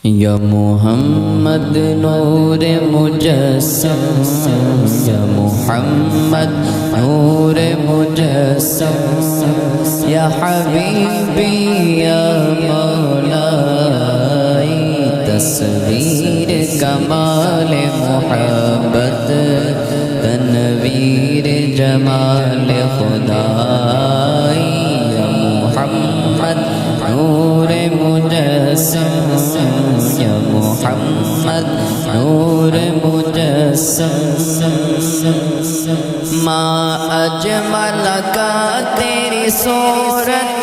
یا محمد نور مجسم، یا محمد نور مجسم، یا حبیبی یا مولائی، تصویر کمال محبت، تنویر جمال خدائی، یا محمد نور مجسم، یا محمد نور مجسم، ما اجمل کا تیری صورت،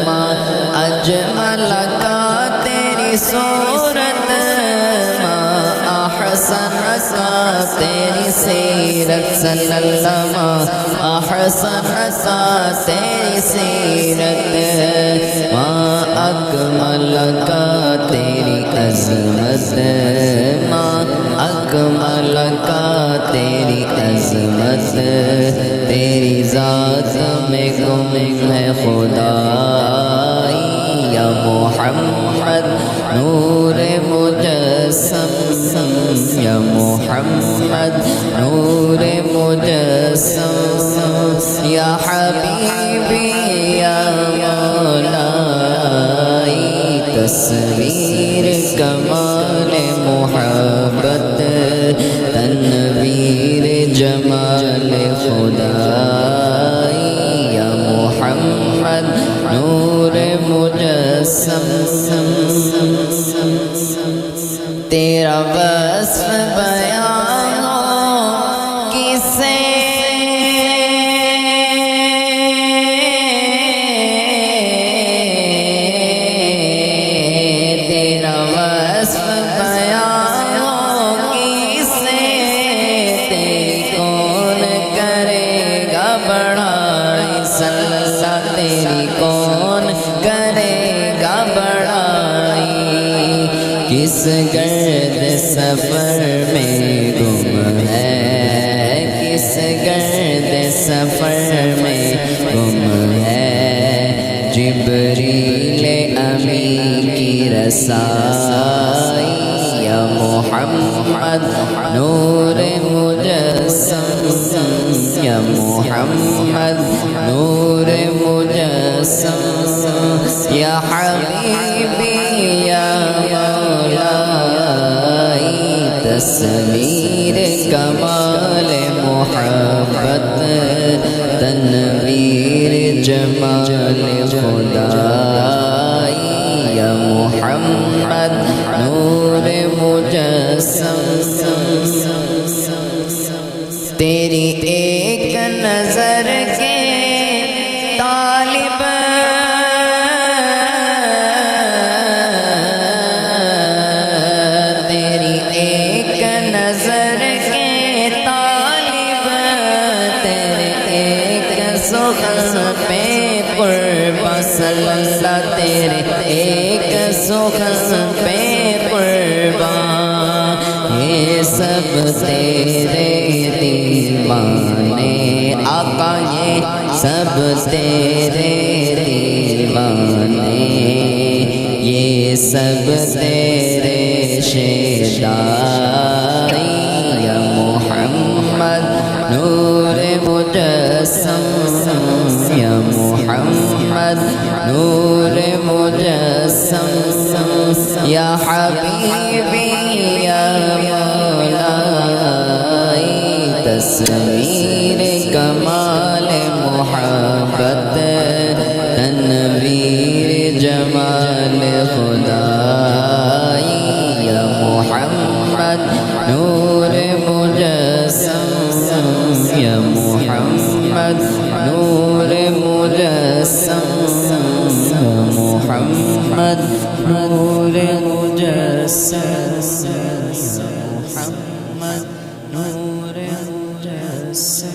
ما اجمل کا تیری صورت، ما احسن کا تیری سیرت، صلی اللہ احسن کا تیری سیرت، ما اکمل کا تیری عظمت، ما اکمل کا تیری عظمت، تیری ذات میں گم ہے خدائی، یا محمد نور مجسم، یا محمد نور مجسم، یا حبیبی یا مولائی، تصویر کمال محبت، تنویر جمال خدائی، یا محمد نور مجسم، تیرا وصف بیان کسے تیرا وصف بیان کسے، تیری کون کرے گا بڑائی، صلی اللہ تیری کون کرے گا بڑائی، کس گرد سفر میں گم ہے، کس گرد سفر میں گم ہے، جبریل امین کی رسائی، یا محمد نور مجسم، یا محمد نور مجسم، یا حبیبی یا مولائی، تصویر کمال محبت، تنویر جمال خدائی، یا محمد نور مجسم، تیری ایک نظر کے طالب، تیری ایک نظر کے طالب، تیرے ایک سخن پہ قربان، صلی اللہ تیرے ایک سخن پہ قربان، یہ سب تیرے دیوانے آقا، یہ سب تیرے دیوانے، یہ سب تیرے شیدائی، یا محمد نور مجسم، یا محمد نور مجسم، یا حبیبی یا مولائی، تصویر کمال محبت، تنویر جمال خدائی، یا محمد نور مجسم، یا محمد نور مجسم، یا محمد نور مجسم، محمد نور مجسم.